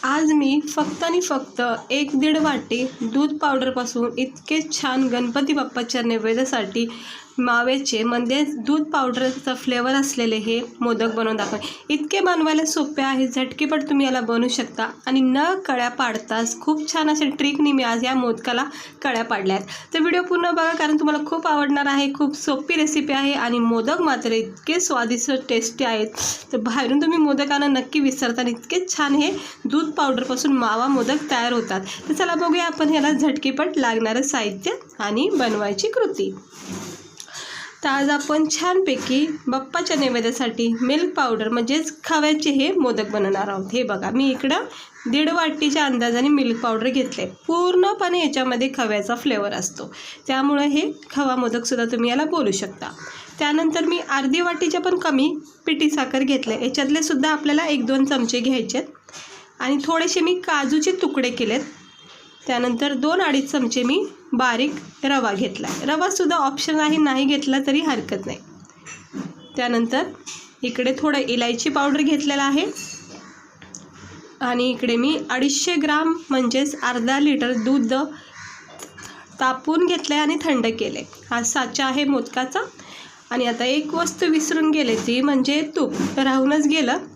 आज मी फक्त आणि फक्त 1-1.5 वाटी दूध पावडरपासून इतके छान गणपती बाप्पाच्या नैवेद्यासाठी माव्याचे म्हणजे दूध पावडरचा फ्लेवर असलेले हे मोदक बनवून दाखवा। इतके बनवायला सोपे आहेत, झटकीपट तुम्ही याला बनवू शकता आणि न कळ्या पाडताच खूप छान अशा ट्रिकनी मी आज या मोदकाला कळ्या पाडल्यात। तर व्हिडिओ पूर्ण बघा कारण तुम्हाला खूप आवडणार आहे। खूप सोपी रेसिपी आहे आणि मोदक मात्र इतके स्वादिष्ट टेस्टी आहेत, तर बाहेरून तुम्ही मोदकांना नक्की विसरता। इतके छान हे दूध पावडरपासून मावा मोदक तयार होतात। तर चला बघूया आपण ह्याला झटकीपट लागणारं साहित्य आणि बनवायची कृती। तर आज आपण छानपैकी बाप्पाच्या नैवेद्यासाठी मिल्क पावडर म्हणजेच खव्याचे हे मोदक बनवणार आहोत। हे बघा मी इकडं 1.5 वाटीच्या अंदाजाने मिल्क पावडर घेतले। पूर्णपणे याच्यामध्ये खव्याचा फ्लेवर असतो, त्यामुळे हे खवा मोदकसुद्धा तुम्ही याला बोलू शकता। त्यानंतर मी अर्धी वाटीच्या पण कमी पिठी साखर घेतले, याच्यातले सुद्धा आपल्याला 1-2 चमचे घ्यायचे आणि थोडेसे मी काजूचे तुकडे केलेत। त्यानंतर 2-2.5 चमचे मी बारीक रवा घेतला। रवासुद्धा ऑप्शन आहे, नाही घेतला तरी हरकत नाही। त्यानंतर इकडे थोडं इलायची पावडर घेतलेला आहे आणि इकडे मी 250 ग्राम म्हणजेच अर्धा लिटर दूध तापून घेतले आणि थंड केले। हा साचा आहे मोदकाचा। आणि आता एक वस्तू विसरून गेले ती म्हणजे तूप राहूनच गेलं।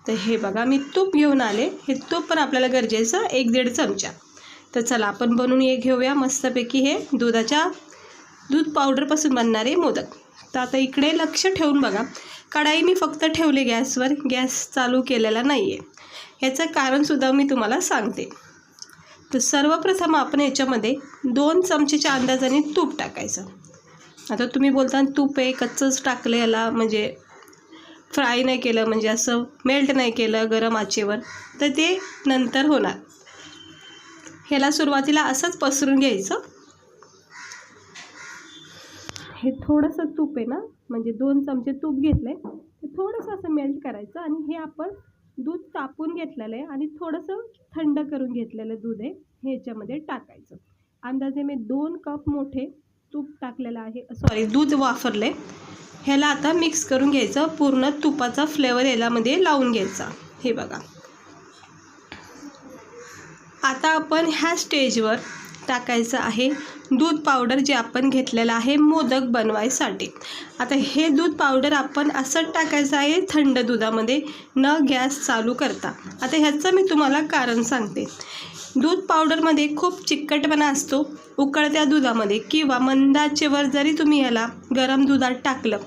तर हे बघा मी तूप घेऊन आले, हे तूप पण आपल्याला गरजेचं 1-1.5 चमचा। तर चला आपण बनवून घेऊया मस्तपैकी हे दूध पावडरपासून बनणारे मोदक। तर आता इकडे लक्ष ठेवून बघा, कढाई मी फक्त ठेवले गॅसवर, गॅस चालू केलेला नाही आहे। याचं कारणसुद्धा मी तुम्हाला सांगते। तर सर्वप्रथम आपण याच्यामध्ये 2 चमचेच्या अंदाजाने तूप टाकायचं। आता तुम्ही बोलता तूप आहे कच्चंच टाकलं, याला म्हणजे फ्राय नाही केलं, म्हणजे असं मेल्ट नाही केलं गरम आचेवर, तर ते नंतर होणार। ह्याला सुरुवातीला असंच पसरून घ्यायचं। हे थोडंसं तूप आहे ना, म्हणजे 2 चमचे तूप घेतले, ते थोडंसं असं मेल्ट करायचं आणि हे आपण दूध तापून घेतलेलं आहे आणि थोडंसं थंड करून घेतलेलं दूध आहे हे याच्यामध्ये टाकायचं। अंदाजे मी 2 कप मोठे तूप टाकलेलं आहे, सॉरी दूध वापरले। ह्याला आता मिक्स करून घ्यायचं, पूर्ण तुपाचा फ्लेवर याच्यामध्ये लावून घ्यायचा। हे बघा आता आपण ह्या स्टेजवर टाकायचं आहे दूध पावडर जे आपण घेतलेलं आहे मोदक बनवायसाठी। आता हे दूध पावडर आपण असं टाकायचं आहे थंड दुधामध्ये, न गॅस चालू करता। आता ह्याचं मी तुम्हाला कारण सांगते। दूध पावडरमध्ये खूप चिकटपणा असतो उकळत्या दुधामध्ये, किंवा मंद आचेवर जरी तुम्ही याला गरम दुधात टाकलं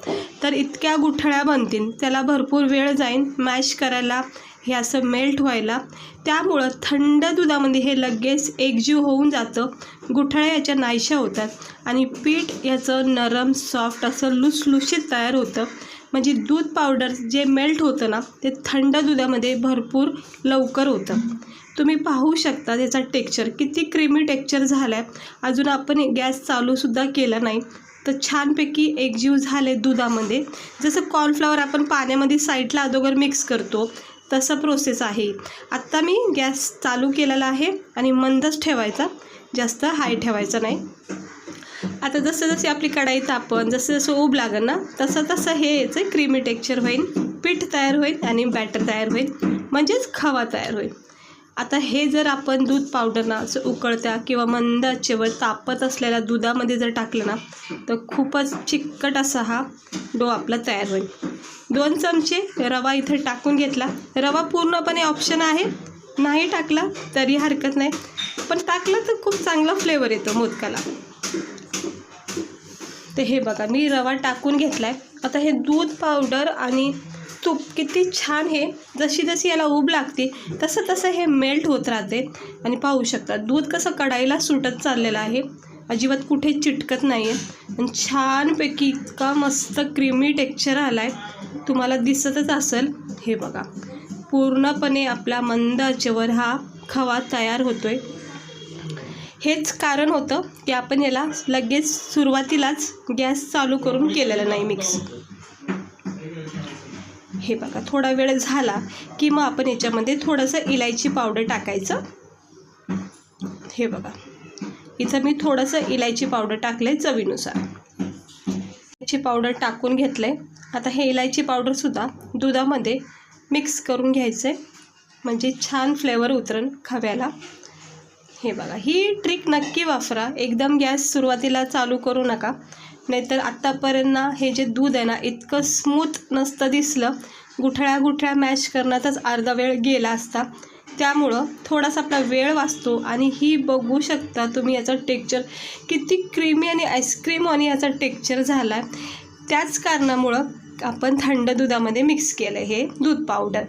तर इतक्या गुठळ्या बनतील, त्याला भरपूर वेळ जाईल मॅश करायला, हे असं मेल्ट व्हायला। त्यामुळं थंड दुधामध्ये हे लगेच एकजीव होऊन जातं, गुठळ्या याच्या नाहीशा होतात आणि पीठ याचं नरम सॉफ्ट असं लुसलुशीत तयार होतं। म्हणजे दूध पावडर जे मेल्ट होतं ना, ते थंड दुधामध्ये भरपूर लवकर होतं। तुम्ही पाहू शकता त्याचा टेक्स्चर किती क्रीमी टेक्स्चर झाला आहे। अजून आपण गॅस चालूसुद्धा केला नाही, तर छानपैकी एकजीव झाले दुधामध्ये। जसं कॉर्नफ्लॉवर आपण पाण्यामध्ये साईडला अगोदर मिक्स करतो तसं प्रोसेस आहे। आत्ता मी गॅस चालू केलेला आहे आणि मंदच ठेवायचा, जास्त हाय ठेवायचा नाही। आता जसं जसे आपली कढाई तापन जसं जसं ऊब लागेल ना, तसं तसं हे याचं क्रीमी टेक्स्चर होईल, पीठ तयार होईल आणि बॅटर तयार होईल, म्हणजेच खवा तयार होईल। आता हे जर आपण दूध पावडर ना असं उकळत्या किंवा मंद आचेवर तापत असलेल्या दुधामध्ये जर टाकलं ना, तर खूपच चिकट असा हा डो आपला तयार होईल। 2 चमचे रवा इथं टाकून घेतला। रवा पूर्णपणे ऑप्शन आहे, नाही टाकला तरी हरकत नाही, पण टाकला तर खूप चांगला फ्लेवर येतो मोदकाला। तर हे बघा मी रवा टाकून घेतला आहे। आता हे दूध पावडर आणि तूप किती छान, हे जशी जशी याला ऊब लागते तसं तसं हे मेल्ट होत राहते। आणि पाहू शकता दूध कसं कढाईला सुटत चाललेलं आहे, अजिबात कुठे चिटकत नाही आहे आणि छानपैकी इतका मस्त क्रीमी टेक्स्चर आला आहे, तुम्हाला दिसतच असेल। हे बघा पूर्णपणे आपला मंद आचेवर हा खवा तयार होतोय। हेच कारण होतं की आपण याला लगेच सुरुवातीलाच गॅस चालू करून केलेलं नाही मिक्स। हे बघा थोडा वेळ झाला की मग आपण याच्यामध्ये थोडंसं इलायची पावडर टाकायचं। हे बघा इथं मी थोडंसं इलायची पावडर टाकले चवीनुसार। इलायची पावडर टाकून घेतले। आता हे इलायची पावडरसुद्धा दुधामध्ये मिक्स करून घ्यायचं आहे, म्हणजे छान फ्लेवर उतरण खव्याला. हे बघा, ही ट्रिक नक्की वापरा. एकदम गॅस सुरुवातीला चालू करू नका, नाहीतर आत्तापर्यंत ना हे जे दूध आहे ना इतकं स्मूथ नसतं दिसलं. गुठळ्या मॅश करण्यातच अर्धा वेळ गेला असता. त्यामुळं थोडासा आपला वेळ वाचतो. आणि ही बघू शकता तुम्ही याचं टेक्स्चर किती क्रीमी आणि आईस्क्रीम आणि याचा टेक्स्चर झाला आहे. त्याच कारणामुळं आपण थंड दुधामध्ये मिक्स केलं हे दूध पावडर.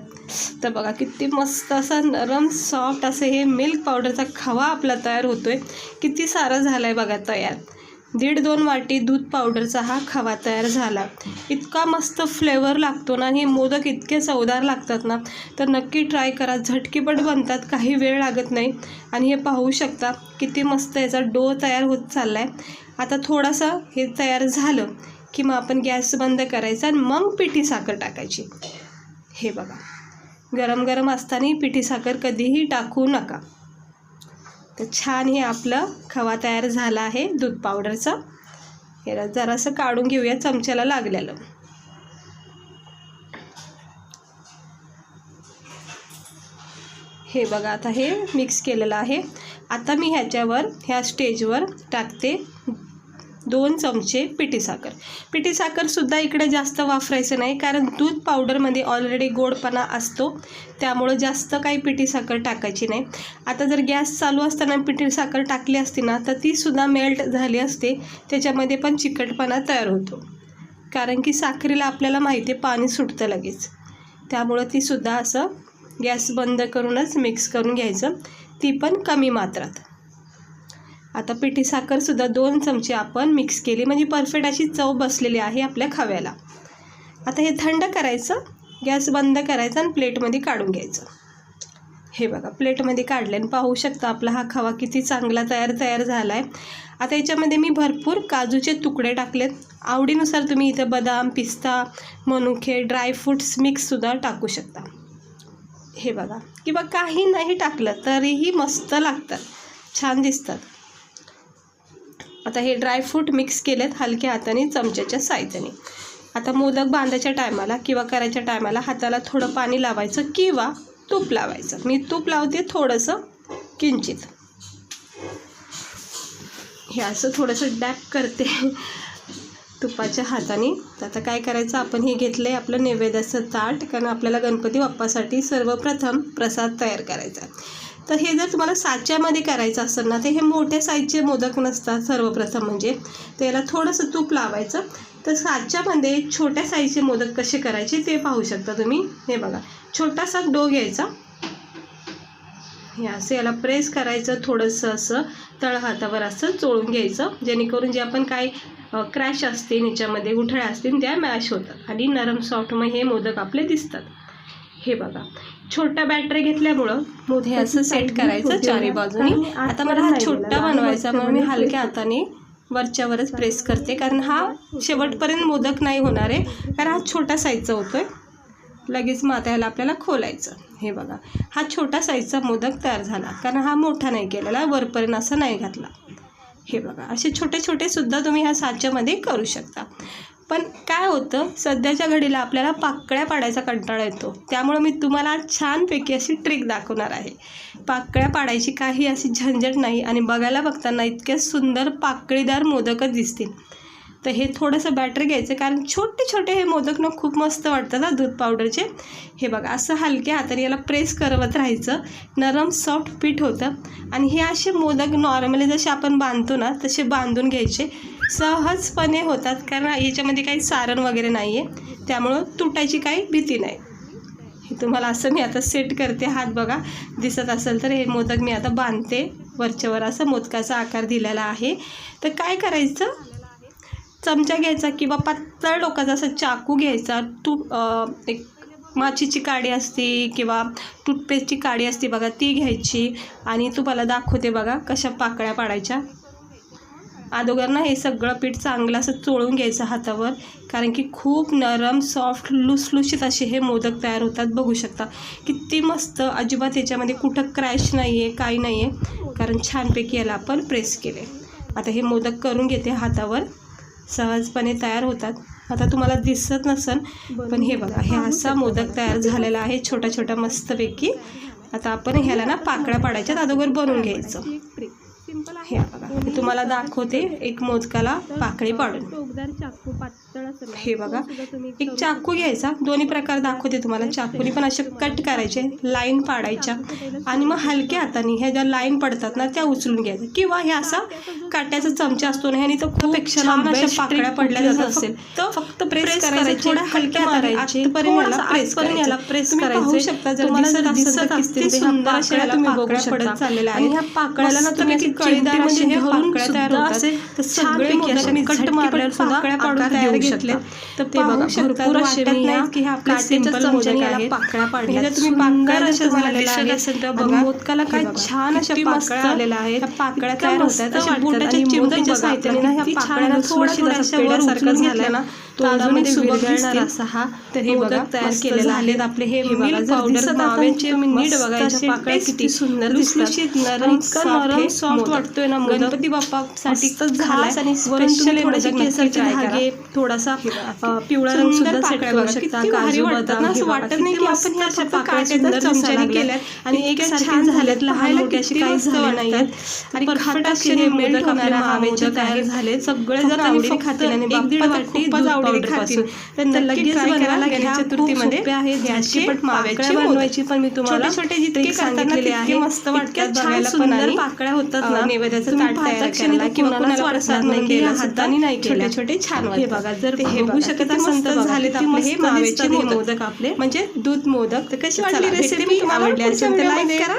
तर बघा किती मस्त असा नरम सॉफ्ट असं हे मिल्क पावडरचा खवा आपला तयार होतो आहे. किती सारा झाला आहे बघा तयार. 1.5-2 वाटी दूध पावडरचा हा खवा तयार झाला. इतका मस्त फ्लेवर लागतो ना, हे मोदक इतके चवदार लागतात ना, तर नक्की ट्राय करा. झटकीपट बनतात, काही वेळ लागत नाही. आणि हे पाहू शकता किती मस्त याचा डो तयार होत चालला आहे. आता थोडंसं हे तयार झालं की मग आपण गॅस बंद करायचा आणि मग पिठी साखर टाकायची. हे बघा, गरम असताना पिठी साखर कधीही टाकू नका. तर छान हे आपलं खवा तयार झाला आहे दूध पावडरचं. हे जरासं काढून घेऊया चमच्याला लागलेलं. हे बघा, आता हे मिक्स केलेलं आहे. आता मी ह्या स्टेजवर टाकते 2 चमचे पिठी साखर. पिठी साखरसुद्धा इकडे जास्त वापरायचं नाही, कारण दूध पावडरमध्ये ऑलरेडी गोडपणा असतो, त्यामुळं जास्त काही पिठी साखर टाकायची नाही. आता जर गॅस चालू असताना पिठी साखर टाकली असती ना, तर तीसुद्धा मेल्ट झाली असते. त्याच्यामध्ये पण चिकटपणा तयार होतो, कारण की साखरेला आपल्याला माहिती आहे पाणी सुटतं लगेच. त्यामुळं तीसुद्धा असं गॅस बंद करूनच मिक्स करून घ्यायचं, ती पण कमी मात्रात. आता पिठी साखरसुद्धा 2 चमचे आपण मिक्स केली, म्हणजे परफेक्ट अशी चव बसलेली आहे आपल्या खव्याला. आता हे थंड करायचं, गॅस बंद करायचा आणि प्लेटमध्ये काढून घ्यायचं. हे बघा, प्लेटमध्ये काढले आणि पाहू शकता आपला हा खवा किती चांगला तयार झाला आहे. आता याच्यामध्ये मी भरपूर काजूचे तुकडे टाकलेत. आवडीनुसार तुम्ही इथं बदाम, पिस्ता, मनुके, ड्रायफ्रूट्स मिक्ससुद्धा टाकू शकता. हे बघा, किंवा काही नाही टाकलं तरीही मस्त लागतात, छान दिसतात. आता हे ड्रायफ्रूट मिक्स केलेत हलक्या हाताने चमच्याच्या साहाय्याने. आता मोदक बांधायच्या टायमाला किंवा करायच्या टायमाला हाताला थोडं पाणी लावायचं किंवा तूप लावायचं. मी तूप लावते थोडंसं किंचित. हे असं थोडंसं डॅप करते तुपाच्या हाताने. तर आता काय करायचं, आपण हे घेतलं आहे आपलं नैवेद्याचं ताट, कारण आपल्याला गणपती बाप्पासाठी सर्वप्रथम प्रसाद तयार करायचा. तर हे जर तुम्हाला साच्यामध्ये करायचं असेल ना, तर हे मोठ्या साईजचे मोदक नसतात सर्वप्रथम म्हणजे, तर याला थोडंसं तूप लावायचं. तर साच्यामध्ये छोट्या साईजचे मोदक कसे करायचे ते पाहू शकता तुम्ही. हे बघा, छोटासा डो घ्यायचा, हे असं याला प्रेस करायचं, थोडंसं असं तळहातावर असं चोळून घ्यायचं, जेणेकरून जे आपण काय क्रॅश असते याच्यामध्ये गुठळ्या असतील त्या मॅश होतात आणि नरम सॉफ्ट मग हे मोदक आपले दिसतात. हे बघा, छोटा बॅटर घेतल्यामुळं मोठे असं सेट करायचं चारी बाजूनी. आता मला हा छोटा बनवायचा, म्हणून मी हलक्या हाताने वरच्यावरच प्रेस करते, कारण हा शेवटपर्यंत मोदक नाही होणार आहे, कारण हा छोटा साईजचा होतोय. लगेच माथ्याला आपल्याला खोलायचं. हे बघा, हा छोटा साईजचा मोदक तयार झाला, कारण हा मोठा नाही केलेला, वरपर्यंत असं नाही घातला. हे बघा, असे छोटे सुद्धा तुम्ही ह्या साच्यामध्ये करू शकता. पण काय होतं, सध्याच्या घडीला आपल्याला पाकळ्या पाडायचा कंटाळा येतो, त्यामुळं मी तुम्हाला छानपैकी अशी ट्रिक दाखवणार आहे. पाकळ्या पाडायची काही अशी झंझट नाही आणि बघायला बघताना इतके सुंदर पाकळीदार मोदकच दिसतील. तर हे थोडंसं बॅटर घ्यायचं, कारण छोटे हे मोदक ना खूप मस्त वाटतात ना दूध पावडरचे. हे बघा, असं हलक्या हाताने याला प्रेस करत राहायचं, नरम सॉफ्ट पीठ होतं. आणि हे असे मोदक नॉर्मली जसे आपण बांधतो ना तसे बांधून घ्यायचे, सहजपणे होतात, कारण याच्यामध्ये काही सारण वगैरे नाही आहे, त्यामुळं तुटायची काही भीती नाही. हे तुम्हाला असं मी आता सेट करते, हात बघा दिसत असेल तर. हे मोदक मी आता बांधते, वरच्यावर असं मोदकाचा आकार दिलेला आहे. तर काय करायचं, चमचा घ्यायचा किंवा पातळ डोकाचा असा चाकू घ्यायचा, एक माचीची काडी असते किंवा टूथपेस्टची काडी असते बघा, ती घ्यायची. आणि तुम्हाला दाखवते बघा कशा पाकळ्या पाडायच्या. अगोदर ना हे सगळं पीठ चांगलं असं चोळून घ्यायचं हातावर, कारण की खूप नरम सॉफ्ट लुसलुशीत असे हे मोदक तयार होतात. बघू शकता किती मस्त, अजिबात याच्यामध्ये कुठं क्रॅश नाही आहे, काही नाही आहे, कारण छानपैकी याला आपण प्रेस केले. आता हे मोदक करून घेते हातावर, सहजपणे तयार होतात. आता तुम्हाला दिसत नसेल पण हे बघा, हे असा मोदक तयार झालेला आहे छोटा छोटा मस्तपैकी. आता आपण ह्याला ना पाकळ्या पाडायच्यात अगोदर बनवून घ्यायचं. हे बघा, मी तुम्हाला दाखवते एक मोदकाला पाकळी पाडून. हे बघा, एक चाकू घ्यायचा, दोन्ही प्रकार दाखवते तुम्हाला. चाकूने पण असे कट करायचे, लाईन पाडायच्या आणि मग हलक्या हाताने ह्या ज्या लाईन पडतात ना त्या उचलून घ्यायच्या, किंवा हे असा काट्याचा चमचा असतो ना, ह्याने तर खूप छान अशा पाकळ्या पडल्या असेल तर फक्त प्रेस करायचे, थोड्या हलक्या मारायचे, याला प्रेस करायचे. शकता जर दिसत असतील सुंदर अशा तुम्ही बघू शकता चाललेला आहे. आणि ह्या पाकळ्याला ना तुम्ही कळीदार असे हे पाकळ्या तयार होतात, तर सगळे मोदक कट मारल्यावर सुद्धा पाकळ्या तयार घेतले. तर ते बघा, भरपूर असे नाहीत की हे आपल्या सिंपल मोदक आहेत. पाकळ्या पाडल्या तुम्ही पाकळ्या अशा झालेल्या आहेत बघा. मोदकाला काय छान अशा पाकळ्या आलेल्या आहेत. ह्या पाकळ्या तयार होतात अशा बोटाच्या चिमटीच्या साहाय्याने ना. ह्या पाकळ्या थोड्या पेड्यासारखं झालं ना तो अजूनही विरघळणार असा हा तर हे बघा तयार केलेले आहेत आपले. हे मिल्क पावडर माव्याचे नीट बघायचे पाकळ्या किती सुंदर दिसतात, नरम सॉफ्ट वाटतोय ना. गणपती बाप्पासाठी खास आणि स्पेशल केसरचे धागे, थोडासा पिवळा रंग सुद्धा सेट करू शकता. काजू बदाम असं वाटत नाही की आपण ह्या पाकळ्या चमच्याने केल्यात आणि एक छान झाल्यात, लहान मोठे अशी काही झाले नाहीत आणि परफेक्ट असे हे मोदक आपल्याला माव्याचे तयार झाले. सगळेजण आवडीने खातील आणि बाप्पाला खूपच आवडीने खातील. तर लगेच बनवायला घ्या, चतुर्थीमध्ये झटपट माव्याची बनवायची. पण मी तुम्हाला छोटे जितके सांगितलेले आहे मस्त वाटतात बघायला पण. आणि पाकळ्या होतात ना नैवेद्याचं ताट तयार करायला किंवा कोणाला प्रसाद नाही केला, हाताने नाही केले, छोटे छान हे बघा. जर ते बघू शकत असेल तर झालेत आपले हे माव्याचे मोदक आपले म्हणजे दूध मोदक. तर कशी वाटली रेसिपी? आवडली असेल तर लाईक करा.